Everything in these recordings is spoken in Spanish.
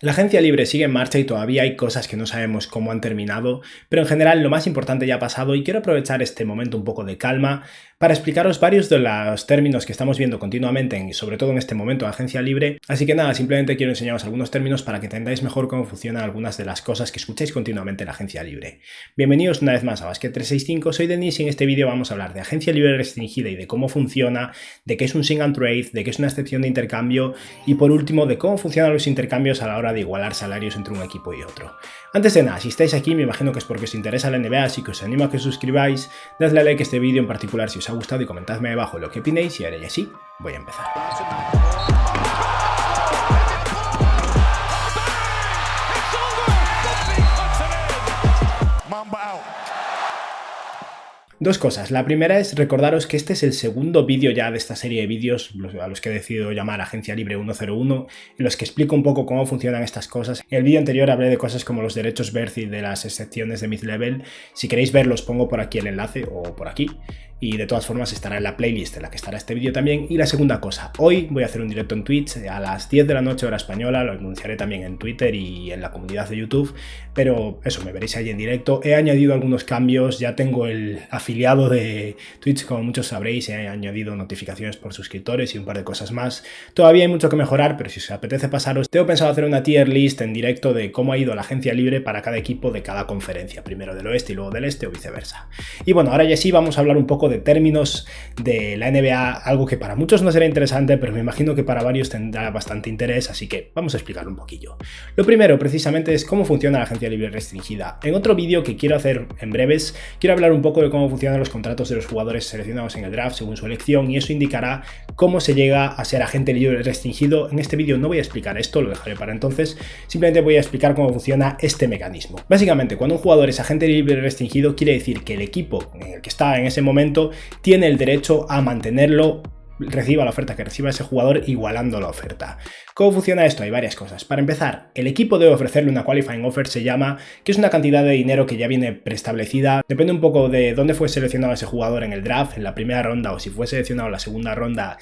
La agencia libre sigue en marcha y todavía hay cosas que no sabemos cómo han terminado, pero en general lo más importante ya ha pasado y quiero aprovechar este momento un poco de calma para explicaros varios de los términos que estamos viendo continuamente, y sobre todo en este momento en agencia libre. Así que nada, simplemente quiero enseñaros algunos términos para que entendáis mejor cómo funcionan algunas de las cosas que escucháis continuamente en la agencia libre. Bienvenidos una vez más a Basket 365, soy Denis y en este vídeo vamos a hablar de agencia libre restringida y de cómo funciona, de qué es un sing and trade, de qué es una excepción de intercambio y por último de cómo funcionan los intercambios a la hora de igualar salarios entre un equipo y otro. Antes de nada, si estáis aquí me imagino que es porque os interesa la NBA, así que os animo a que os suscribáis, dadle a like a este vídeo en particular si os ha gustado y comentadme abajo lo que opinéis y ahora ya sí, voy a empezar. Dos cosas. La primera es recordaros que este es el segundo vídeo ya de esta serie de vídeos a los que he decidido llamar Agencia Libre 101, en los que explico un poco cómo funcionan estas cosas. En el vídeo anterior hablé de cosas como los derechos Birth y de las excepciones de mid-level. Si queréis verlos pongo por aquí el enlace o por aquí. Y de todas formas estará en la playlist en la que estará este vídeo también. Y la segunda cosa, hoy voy a hacer un directo en Twitch a las 10 de la noche hora española, lo anunciaré también en Twitter y en la comunidad de YouTube, pero eso, me veréis ahí en directo. He añadido algunos cambios, ya tengo el afiliado de Twitch, como muchos sabréis, he añadido notificaciones por suscriptores y un par de cosas más. Todavía hay mucho que mejorar, pero si os apetece pasaros, tengo pensado hacer una tier list en directo de cómo ha ido la agencia libre para cada equipo de cada conferencia, primero del oeste y luego del este o viceversa. Y bueno, ahora ya sí vamos a hablar un poco de términos de la NBA, algo que para muchos no será interesante, pero me imagino que para varios tendrá bastante interés, así que vamos a explicarlo un poquillo. Lo primero, precisamente, es cómo funciona la agencia libre restringida. En otro vídeo que quiero hacer en breves, quiero hablar un poco de cómo funcionan los contratos de los jugadores seleccionados en el draft según su elección, y eso indicará cómo se llega a ser agente libre restringido. En este vídeo no voy a explicar esto, lo dejaré para entonces, simplemente voy a explicar cómo funciona este mecanismo. Básicamente, cuando un jugador es agente libre restringido, quiere decir que el equipo en el que está en ese momento tiene el derecho a mantenerlo, reciba la oferta que reciba ese jugador, igualando la oferta. ¿Cómo funciona esto? Hay varias cosas. Para empezar, el equipo debe ofrecerle una qualifying offer, se llama, que es una cantidad de dinero que ya viene preestablecida. Depende un poco de dónde fue seleccionado ese jugador en el draft, en la primera ronda, o si fue seleccionado en la segunda ronda,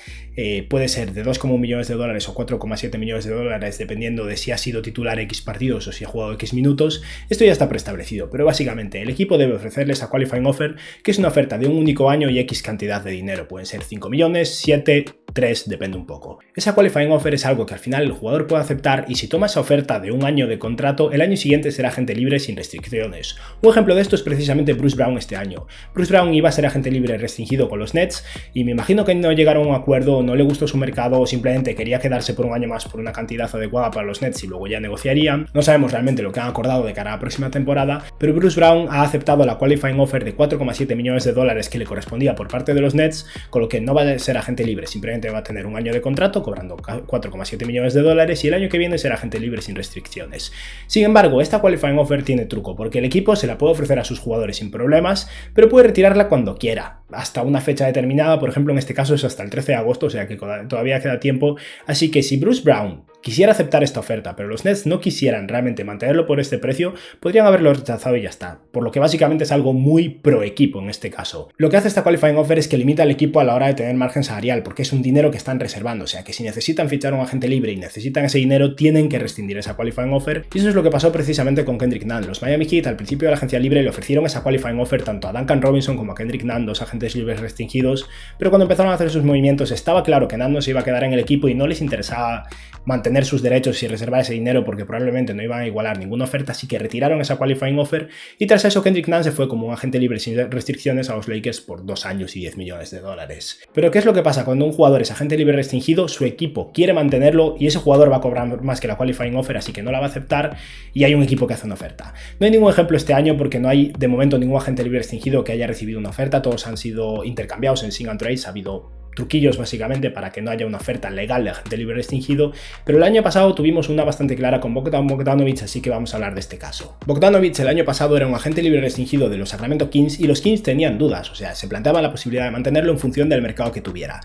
puede ser de 2,1 millones de dólares o 4,7 millones de dólares, dependiendo de si ha sido titular X partidos o si ha jugado X minutos. Esto ya está preestablecido, pero básicamente el equipo debe ofrecerle esa qualifying offer, que es una oferta de un único año y X cantidad de dinero. Pueden ser 5 millones, 7, 3, depende un poco. Esa qualifying offer es algo que al final el jugador puede aceptar, y si toma esa oferta de un año de contrato, el año siguiente será agente libre sin restricciones. Un ejemplo de esto es precisamente Bruce Brown este año. Bruce Brown iba a ser agente libre restringido con los Nets y me imagino que no llegaron a un acuerdo, no le gustó su mercado o simplemente quería quedarse por un año más por una cantidad adecuada para los Nets y luego ya negociarían. No sabemos realmente lo que han acordado de cara a la próxima temporada, pero Bruce Brown ha aceptado la qualifying offer de 4,7 millones de dólares que le correspondía por parte de los Nets, con lo que no va a ser agente libre, simplemente va a tener un año de contrato cobrando 4,7 millones de dólares y el año que viene será agente libre sin restricciones. Sin embargo, esta qualifying offer tiene truco, porque el equipo se la puede ofrecer a sus jugadores sin problemas, pero puede retirarla cuando quiera, hasta una fecha determinada. Por ejemplo, en este caso es hasta el 13 de agosto, o sea que todavía queda tiempo. Así que si Bruce Brown quisiera aceptar esta oferta, pero los Nets no quisieran realmente mantenerlo por este precio, podrían haberlo rechazado y ya está, por lo que básicamente es algo muy pro equipo en este caso. Lo que hace esta qualifying offer es que limita al equipo a la hora de tener margen salarial, porque es un dinero que están reservando, o sea que si necesitan fichar a un agente libre y necesitan ese dinero, tienen que rescindir esa qualifying offer, y eso es lo que pasó precisamente con Kendrick Nunn. Los Miami Heat al principio de la agencia libre le ofrecieron esa qualifying offer tanto a Duncan Robinson como a Kendrick Nunn, dos agentes libres restringidos, pero cuando empezaron a hacer sus movimientos estaba claro que Nunn no se iba a quedar en el equipo y no les interesaba mantener sus derechos y reservar ese dinero porque probablemente no iban a igualar ninguna oferta, así que retiraron esa qualifying offer y tras eso Kendrick Nunn se fue como un agente libre sin restricciones a los Lakers por 2 años y 10 millones de dólares. Pero ¿qué es lo que pasa cuando un jugador es agente libre restringido? Su equipo quiere mantenerlo y ese jugador va a cobrar más que la qualifying offer, así que no la va a aceptar y hay un equipo que hace una oferta. No hay ningún ejemplo este año porque no hay de momento ningún agente libre restringido que haya recibido una oferta, todos han sido intercambiados en sing and trades, ha habido truquillos básicamente para que no haya una oferta legal de agente libre restringido, pero el año pasado tuvimos una bastante clara con Bogdan Bogdanovic, así que vamos a hablar de este caso. Bogdanovic el año pasado era un agente libre restringido de los Sacramento Kings y los Kings tenían dudas, o sea, se planteaba la posibilidad de mantenerlo en función del mercado que tuviera.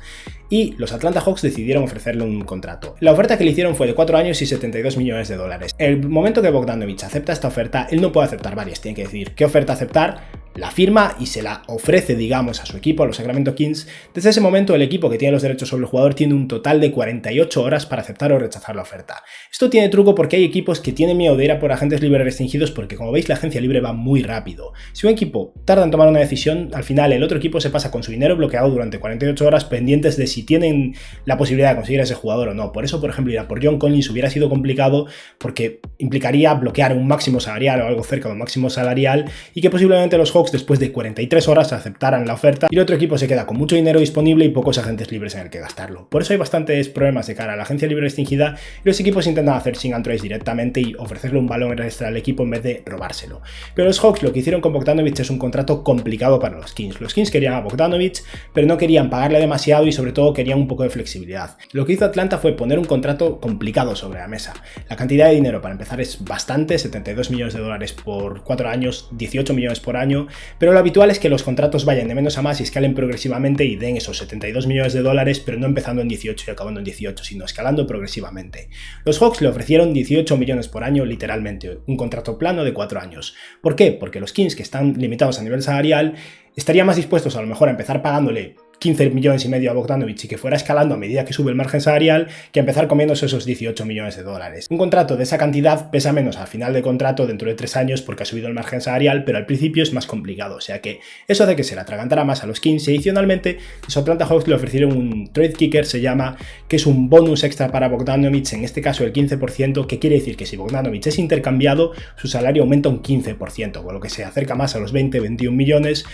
Y los Atlanta Hawks decidieron ofrecerle un contrato. La oferta que le hicieron fue de 4 años y 72 millones de dólares. El momento que Bogdanovic acepta esta oferta, él no puede aceptar varias, tiene que decidir qué oferta aceptar, la firma y se la ofrece, digamos, a su equipo, a los Sacramento Kings. Desde ese momento el equipo que tiene los derechos sobre el jugador tiene un total de 48 horas para aceptar o rechazar la oferta. Esto tiene truco porque hay equipos que tienen miedo de ir a por agentes libres restringidos porque, como veis, la agencia libre va muy rápido. Si un equipo tarda en tomar una decisión, al final el otro equipo se pasa con su dinero bloqueado durante 48 horas pendientes de si tienen la posibilidad de conseguir a ese jugador o no. Por eso, por ejemplo, ir a por John Collins hubiera sido complicado porque implicaría bloquear un máximo salarial o algo cerca de un máximo salarial y que posiblemente los Hawks después de 43 horas aceptaran la oferta y el otro equipo se queda con mucho dinero disponible y pocos agentes libres en el que gastarlo. Por eso hay bastantes problemas de cara a la agencia libre restringida y los equipos intentan hacer sin and trades directamente y ofrecerle un balón extra al equipo en vez de robárselo. Pero los Hawks lo que hicieron con Bogdanovic es un contrato complicado para los Kings. Los Kings querían a Bogdanovic, pero no querían pagarle demasiado y sobre todo querían un poco de flexibilidad. Lo que hizo Atlanta fue poner un contrato complicado sobre la mesa. La cantidad de dinero para empezar es bastante, 72 millones de dólares por 4 años, 18 millones por año, pero lo habitual es que los contratos vayan de menos a más y escalen progresivamente y den esos 72 millones de dólares, pero no empezando en 18 y acabando en 18, sino escalando progresivamente. Los Hawks le ofrecieron 18 millones por año literalmente, un contrato plano de 4 años. ¿Por qué? Porque los Kings, que están limitados a nivel salarial, estarían más dispuestos a lo mejor a empezar pagándole 15 millones y medio a Bogdanovic y que fuera escalando a medida que sube el margen salarial que empezar comiéndose esos 18 millones de dólares. Un contrato de esa cantidad pesa menos al final de contrato dentro de 3 años porque ha subido el margen salarial, pero al principio es más complicado, o sea que eso hace que se le atragantara más a los Kings y adicionalmente los Atlanta Hawks le ofrecieron un trade kicker, se llama, que es un bonus extra para Bogdanovic, en este caso el 15%, que quiere decir que si Bogdanovic es intercambiado, su salario aumenta un 15%, con lo que se acerca más a los 20-21 millones,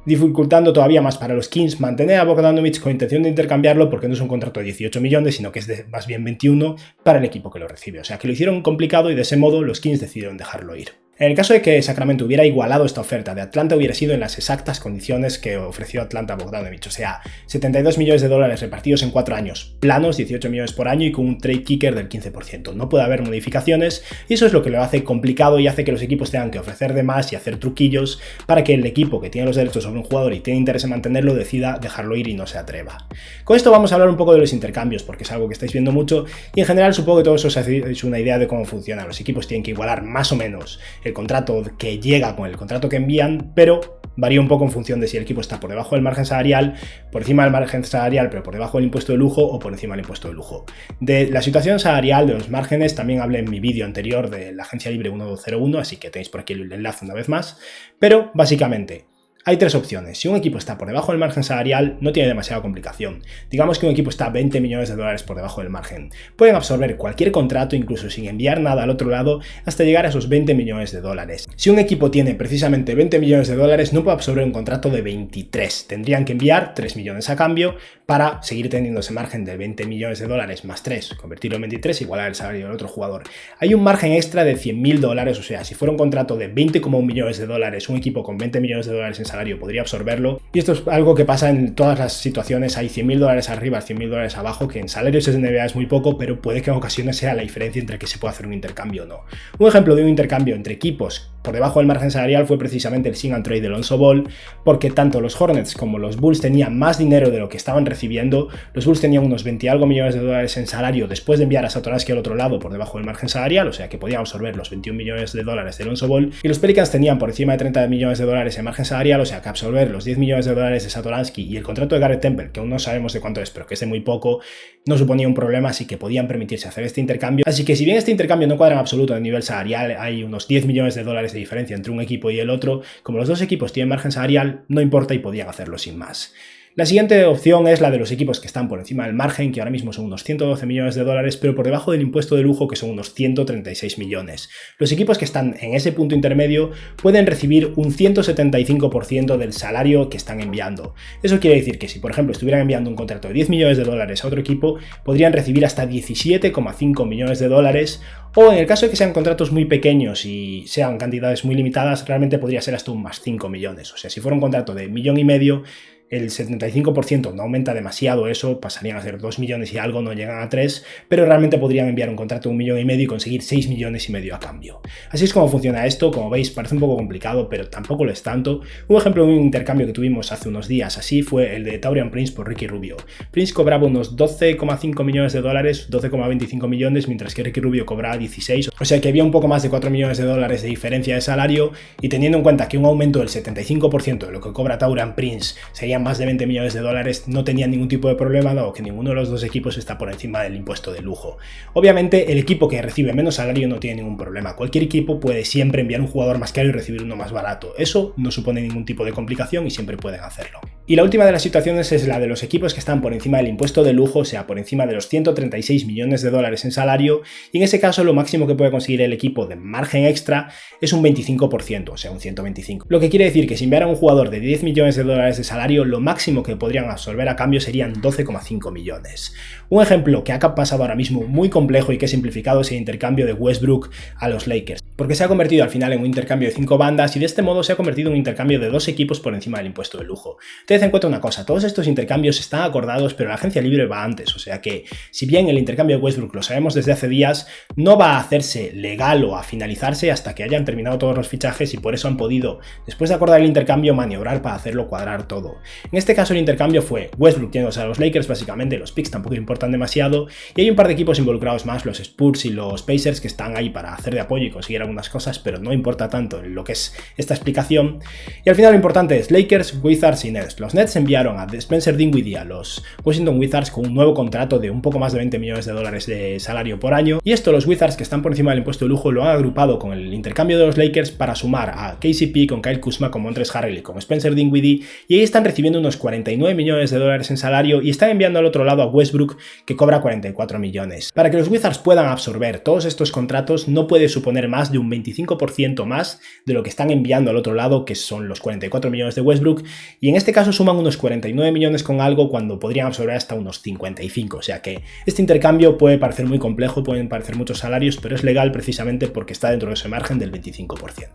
dificultando todavía más para los Kings mantener a Bogdanovic con intención de intercambiarlo porque no es un contrato de 18 millones, sino que es de más bien 21 para el equipo que lo recibe. O sea que lo hicieron complicado y de ese modo los Kings decidieron dejarlo ir. En el caso de que Sacramento hubiera igualado esta oferta de Atlanta, hubiera sido en las exactas condiciones que ofreció Atlanta a Bogdanovic, o sea, 72 millones de dólares repartidos en 4 años, planos, 18 millones por año y con un trade kicker del 15%. No puede haber modificaciones y eso es lo que lo hace complicado y hace que los equipos tengan que ofrecer de más y hacer truquillos para que el equipo que tiene los derechos sobre un jugador y tiene interés en mantenerlo decida dejarlo ir y no se atreva. Con esto vamos a hablar un poco de los intercambios, porque es algo que estáis viendo mucho y en general supongo que todos os hacéis una idea de cómo funciona. Los equipos tienen que igualar más o menos el contrato que llega con el contrato que envían, pero varía un poco en función de si el equipo está por debajo del margen salarial, por encima del margen salarial pero por debajo del impuesto de lujo o por encima del impuesto de lujo. De la situación salarial de los márgenes también hablé en mi vídeo anterior de la agencia libre 101, así que tenéis por aquí el enlace una vez más, pero básicamente hay 3 opciones. Si un equipo está por debajo del margen salarial, no tiene demasiada complicación. Digamos que un equipo está a 20 millones de dólares por debajo del margen. Pueden absorber cualquier contrato, incluso sin enviar nada al otro lado, hasta llegar a esos 20 millones de dólares. Si un equipo tiene precisamente 20 millones de dólares, no puede absorber un contrato de 23. Tendrían que enviar 3 millones a cambio para seguir teniendo ese margen de 20 millones de dólares más 3, convertirlo en 23, igualar el salario del otro jugador. Hay un margen extra de 100.000 dólares, o sea, si fuera un contrato de 20,1 millones de dólares, un equipo con 20 millones de dólares en salario podría absorberlo, y esto es algo que pasa en todas las situaciones. Hay 100.000 dólares arriba, 100.000 dólares abajo, que en salarios de NBA es muy poco, pero puede que en ocasiones sea la diferencia entre que se puede hacer un intercambio o no. Un ejemplo de un intercambio entre equipos por debajo del margen salarial fue precisamente el sign and trade de Lonzo Ball, porque tanto los Hornets como los Bulls tenían más dinero de lo que estaban recibiendo. Los Bulls tenían unos 20 y algo millones de dólares en salario después de enviar a Satoransky al otro lado por debajo del margen salarial, o sea que podían absorber los 21 millones de dólares de Lonzo Ball, y los Pelicans tenían por encima de 30 millones de dólares en margen salarial, o sea que absorber los 10 millones de dólares de Satoransky y el contrato de Garrett Temple, que aún no sabemos de cuánto es, pero que es de muy poco, no suponía un problema, así que podían permitirse hacer este intercambio. Así que si bien este intercambio no cuadra en absoluto a nivel salarial, hay unos 10 millones de dólares de diferencia entre un equipo y el otro, como los dos equipos tienen margen salarial, no importa y podían hacerlo sin más. La siguiente opción es la de los equipos que están por encima del margen, que ahora mismo son unos 112 millones de dólares, pero por debajo del impuesto de lujo, que son unos 136 millones. Los equipos que están en ese punto intermedio pueden recibir un 175% del salario que están enviando. Eso quiere decir que si, por ejemplo, estuvieran enviando un contrato de 10 millones de dólares a otro equipo, podrían recibir hasta 17,5 millones de dólares, o en el caso de que sean contratos muy pequeños y sean cantidades muy limitadas, realmente podría ser hasta un más 5 millones. O sea, si fuera un contrato de 1,5 millones, el 75% no aumenta demasiado eso, pasarían a ser 2 millones y algo, no llegan a 3, pero realmente podrían enviar un contrato de 1,5 millones y conseguir 6,5 millones a cambio. Así es como funciona esto. Como veis, parece un poco complicado, pero tampoco lo es tanto. Un ejemplo de un intercambio que tuvimos hace unos días así fue el de Taurean Prince por Ricky Rubio. Prince cobraba unos 12,5 millones de dólares, 12,25 millones, mientras que Ricky Rubio cobraba 16, o sea que había un poco más de 4 millones de dólares de diferencia de salario, y teniendo en cuenta que un aumento del 75% de lo que cobra Taurean Prince sería más de 20 millones de dólares, no tenía ningún tipo de problema, dado que ninguno de los dos equipos está por encima del impuesto de lujo. Obviamente, el equipo que recibe menos salario no tiene ningún problema. Cualquier equipo puede siempre enviar un jugador más caro y recibir uno más barato. Eso no supone ningún tipo de complicación y siempre pueden hacerlo. Y la última de las situaciones es la de los equipos que están por encima del impuesto de lujo, o sea, por encima de los 136 millones de dólares en salario, y en ese caso lo máximo que puede conseguir el equipo de margen extra es un 25%, o sea, un 125. Lo que quiere decir que si enviaran un jugador de 10 millones de dólares de salario, lo máximo que podrían absorber a cambio serían 12,5 millones. Un ejemplo que ha pasado ahora mismo muy complejo y que he simplificado es el intercambio de Westbrook a los Lakers, porque se ha convertido al final en un intercambio de 5 bandas y de este modo se ha convertido en un intercambio de 2 equipos por encima del impuesto de lujo. Tened en cuenta una cosa, todos estos intercambios están acordados, pero la agencia libre va antes, o sea que si bien el intercambio de Westbrook lo sabemos desde hace días, no va a hacerse legal o a finalizarse hasta que hayan terminado todos los fichajes, y por eso han podido, después de acordar el intercambio, maniobrar para hacerlo cuadrar todo. En este caso el intercambio fue Westbrook yéndose a los Lakers, básicamente los picks tampoco importan demasiado, y hay un par de equipos involucrados más, los Spurs y los Pacers, que están ahí para hacer de apoyo y conseguir algunas cosas, pero no importa tanto en lo que es esta explicación. Y al final lo importante es Lakers, Wizards y Nets. Los Nets enviaron a Spencer Dinwiddie a los Washington Wizards con un nuevo contrato de un poco más de 20 millones de dólares de salario por año, y esto los Wizards, que están por encima del impuesto de lujo, lo han agrupado con el intercambio de los Lakers para sumar a KCP con Kyle Kuzma, con Montrezl Harrell y con Spencer Dinwiddie, y ahí están recibiendo unos 49 millones de dólares en salario y están enviando al otro lado a Westbrook, que cobra 44 millones. Para que los Wizards puedan absorber todos estos contratos no puede suponer más de un 25% más de lo que están enviando al otro lado, que son los 44 millones de Westbrook, y en este caso suman unos 49 millones con algo cuando podrían absorber hasta unos 55, o sea que este intercambio puede parecer muy complejo, pueden parecer muchos salarios, pero es legal precisamente porque está dentro de ese margen del 25%.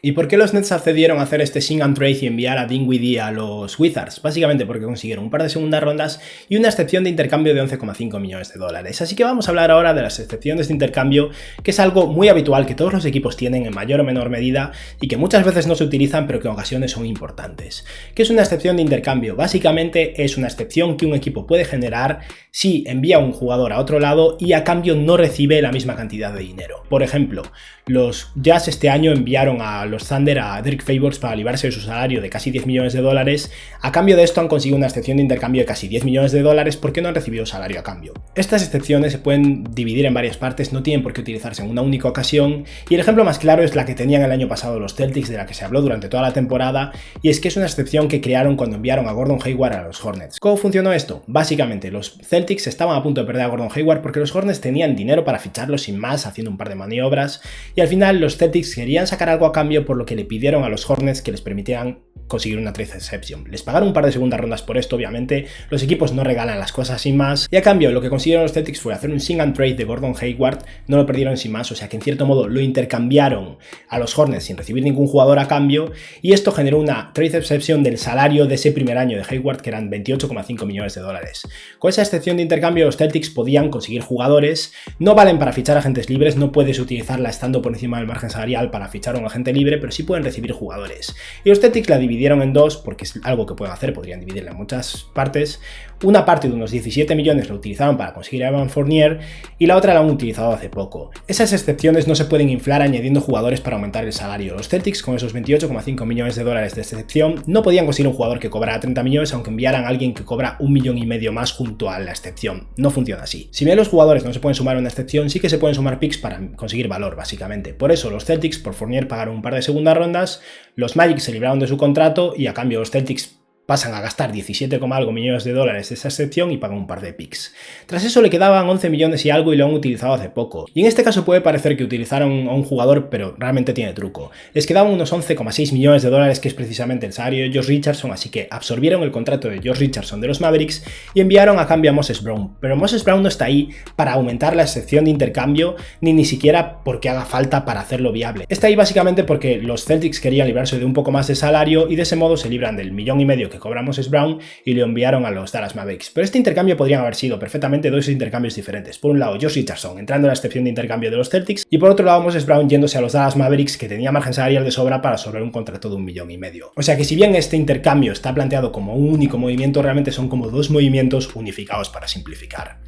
¿Y por qué los Nets accedieron a hacer este sing and trade y enviar a Dinwiddie a los Wizards? Básicamente porque consiguieron un par de segundas rondas y una excepción de intercambio de 11,5 millones de dólares. Así que vamos a hablar ahora de las excepciones de intercambio, que es algo muy habitual que todos los equipos tienen en mayor o menor medida y que muchas veces no se utilizan, pero que en ocasiones son importantes. ¿Qué es una excepción de intercambio? Básicamente es una excepción que un equipo puede generar si envía un jugador a otro lado y a cambio no recibe la misma cantidad de dinero. Por ejemplo, los Jazz este año enviaron a los Thunder a Derek Favors para librarse de su salario de casi 10 millones de dólares. A cambio de esto han conseguido una excepción de intercambio de casi 10 millones de dólares porque no han recibido salario a cambio. Estas excepciones se pueden dividir en varias partes, no tienen por qué utilizarse en una única ocasión, y el ejemplo más claro es la que tenían el año pasado los Celtics, de la que se habló durante toda la temporada, y es que es una excepción que crearon cuando enviaron a Gordon Hayward a los Hornets. ¿Cómo funcionó esto? Básicamente los Celtics estaban a punto de perder a Gordon Hayward porque los Hornets tenían dinero para ficharlo sin más, haciendo un par de maniobras, y al final los Celtics querían sacar algo a cambio, por lo que le pidieron a los Hornets que les permitieran conseguir una trade exception. Les pagaron un par de segundas rondas por esto, obviamente, los equipos no regalan las cosas sin más, y a cambio lo que consiguieron los Celtics fue hacer un sing and trade de Gordon Hayward, no lo perdieron sin más, o sea que en cierto modo lo intercambiaron a los Hornets sin recibir ningún jugador a cambio, y esto generó una trade exception del salario de ese primer año de Hayward, que eran 28,5 millones de dólares. Con esa excepción de intercambio los Celtics podían conseguir jugadores, no valen para fichar agentes libres, no puedes utilizarla estando por encima del margen salarial para fichar a un agente libre, pero sí pueden recibir jugadores. Y los Celtics la dividieron en dos, porque es algo que pueden hacer, podrían dividirla en muchas partes. Una parte de unos 17 millones la utilizaron para conseguir a Evan Fournier y la otra la han utilizado hace poco. Esas excepciones no se pueden inflar añadiendo jugadores para aumentar el salario. Los Celtics, con esos 28,5 millones de dólares de excepción, no podían conseguir un jugador que cobrara 30 millones aunque enviaran a alguien que cobra 1,5 millones más junto a la excepción. No funciona así. Si bien los jugadores no se pueden sumar a una excepción, sí que se pueden sumar picks para conseguir valor, básicamente. Por eso los Celtics por Fournier pagaron un par de segundas rondas, los Magic se libraron de su contrato y a cambio los Celtics pasan a gastar 17, algo millones de dólares de esa excepción y pagan un par de picks. Tras eso le quedaban 11 millones y algo y lo han utilizado hace poco. Y en este caso puede parecer que utilizaron a un jugador, pero realmente tiene truco. Les quedaban unos 11,6 millones de dólares, que es precisamente el salario de Josh Richardson, así que absorbieron el contrato de Josh Richardson de los Mavericks y enviaron a cambio a Moses Brown. Pero Moses Brown no está ahí para aumentar la excepción de intercambio, ni siquiera porque haga falta para hacerlo viable. Está ahí básicamente porque los Celtics querían librarse de un poco más de salario y de ese modo se libran del 1,5 millones que cobra Moses Brown y lo enviaron a los Dallas Mavericks. Pero este intercambio podrían haber sido perfectamente dos intercambios diferentes. Por un lado, Josh Richardson entrando en la excepción de intercambio de los Celtics y por otro lado Moses Brown yéndose a los Dallas Mavericks, que tenía margen salarial de sobra para absorber un contrato de 1,5 millones. O sea que si bien este intercambio está planteado como un único movimiento, realmente son como dos movimientos unificados para simplificar.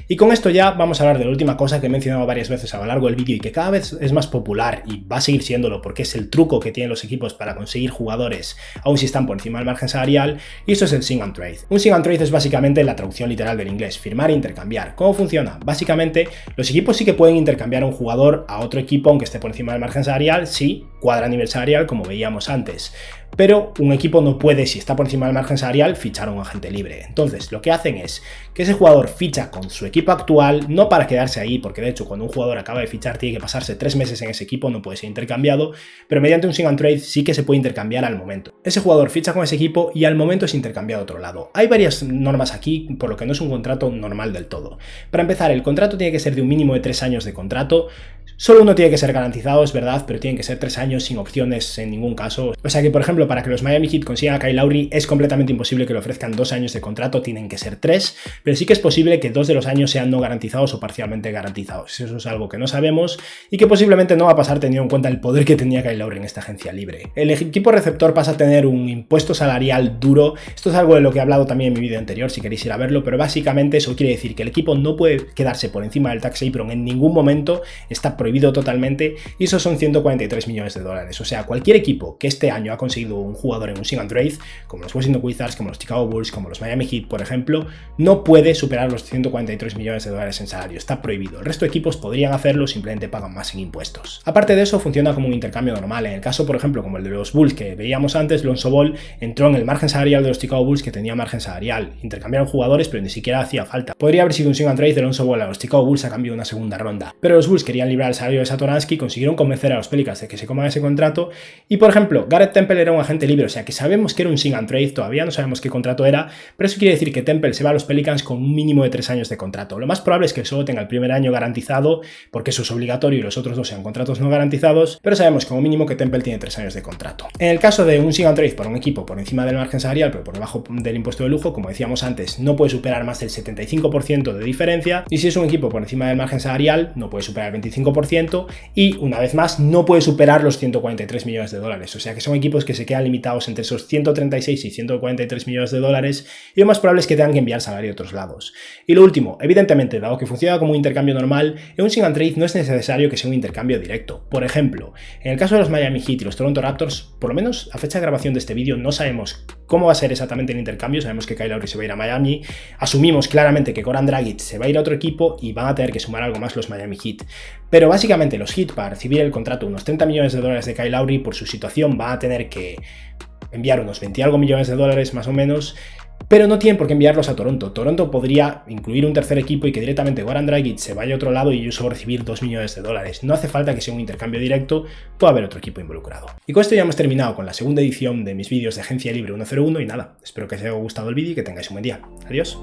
Y con esto ya vamos a hablar de la última cosa que he mencionado varias veces a lo largo del vídeo y que cada vez es más popular y va a seguir siéndolo porque es el truco que tienen los equipos para conseguir jugadores aun si están por encima del margen salarial, y eso es el Sing and Trade. Un Sing and Trade es básicamente la traducción literal del inglés, firmar e intercambiar. ¿Cómo funciona? Básicamente los equipos sí que pueden intercambiar a un jugador a otro equipo aunque esté por encima del margen salarial, sí, cuadra a nivel salarial como veíamos antes. Pero un equipo no puede, si está por encima del margen salarial, fichar a un agente libre. Entonces, lo que hacen es que ese jugador ficha con su equipo actual, no para quedarse ahí, porque de hecho cuando un jugador acaba de fichar tiene que pasarse 3 meses en ese equipo, no puede ser intercambiado, pero mediante un Sing and Trade sí que se puede intercambiar al momento. Ese jugador ficha con ese equipo y al momento es intercambiado a otro lado. Hay varias normas aquí, por lo que no es un contrato normal del todo. Para empezar, el contrato tiene que ser de un mínimo de 3 años de contrato. Solo uno tiene que ser garantizado, es verdad, pero tienen que ser 3 años sin opciones en ningún caso. O sea que, por ejemplo, para que los Miami Heat consigan a Kyle Lowry es completamente imposible que le ofrezcan 2 años de contrato, tienen que ser 3, pero sí que es posible que 2 de los años sean no garantizados o parcialmente garantizados. Eso es algo que no sabemos y que posiblemente no va a pasar teniendo en cuenta el poder que tenía Kyle Lowry en esta agencia libre. El equipo receptor pasa a tener un impuesto salarial duro. Esto es algo de lo que he hablado también en mi vídeo anterior, si queréis ir a verlo, pero básicamente eso quiere decir que el equipo no puede quedarse por encima del tax apron en ningún momento, está prohibido totalmente, y esos son 143 millones de dólares. O sea, cualquier equipo que este año ha conseguido un jugador en un Sing and Trade, como los Washington Wizards, como los Chicago Bulls, como los Miami Heat, por ejemplo, no puede superar los 143 millones de dólares en salario, está prohibido. El resto de equipos podrían hacerlo, simplemente pagan más en impuestos. Aparte de eso, funciona como un intercambio normal. En el caso, por ejemplo, como el de los Bulls que veíamos antes, Lonzo Ball entró en el margen salarial de los Chicago Bulls, que tenía margen salarial. Intercambiaron jugadores, pero ni siquiera hacía falta. Podría haber sido un Sing and Trade de Lonzo Ball a los Chicago Bulls a cambio de una segunda ronda, pero los Bulls querían librar el salario de Satoransky, consiguieron convencer a los Pelicans de que se coman ese contrato y, por ejemplo, Garrett Temple era un agente libre, o sea que sabemos que era un Sing and Trade, todavía no sabemos qué contrato era, pero eso quiere decir que Temple se va a los Pelicans con un mínimo de 3 años de contrato. Lo más probable es que solo tenga el primer año garantizado, porque eso es obligatorio y los otros 2 sean contratos no garantizados, pero sabemos como mínimo que Temple tiene 3 años de contrato. En el caso de un Sing and Trade por un equipo por encima del margen salarial, pero por debajo del impuesto de lujo, como decíamos antes, no puede superar más del 75% de diferencia, y si es un equipo por encima del margen salarial, no puede superar el 25%, y una vez más, no puede superar los 143 millones de dólares. O sea que son equipos que se quedan limitados entre esos 136 y 143 millones de dólares, y lo más probable es que tengan que enviar salario a otros lados. Y lo último, evidentemente, dado que funciona como un intercambio normal, en un Sing and Trade no es necesario que sea un intercambio directo. Por ejemplo, en el caso de los Miami Heat y los Toronto Raptors, por lo menos a fecha de grabación de este vídeo no sabemos cómo va a ser exactamente el intercambio. Sabemos que Kyle Lowry se va a ir a Miami, asumimos claramente que Goran Dragic se va a ir a otro equipo y van a tener que sumar algo más los Miami Heat. Pero básicamente los Heat, para recibir el contrato, unos 30 millones de dólares de Kyle Lowry, por su situación van a tener que enviar unos 20 y algo millones de dólares más o menos, pero no tienen por qué enviarlos a Toronto. Toronto podría incluir un tercer equipo y que directamente Goran Dragic se vaya a otro lado y yo solo recibir 2 millones de dólares. No hace falta que sea un intercambio directo, puede haber otro equipo involucrado. Y con esto ya hemos terminado con la segunda edición de mis vídeos de Agencia Libre 101 y nada, espero que os haya gustado el vídeo y que tengáis un buen día. Adiós.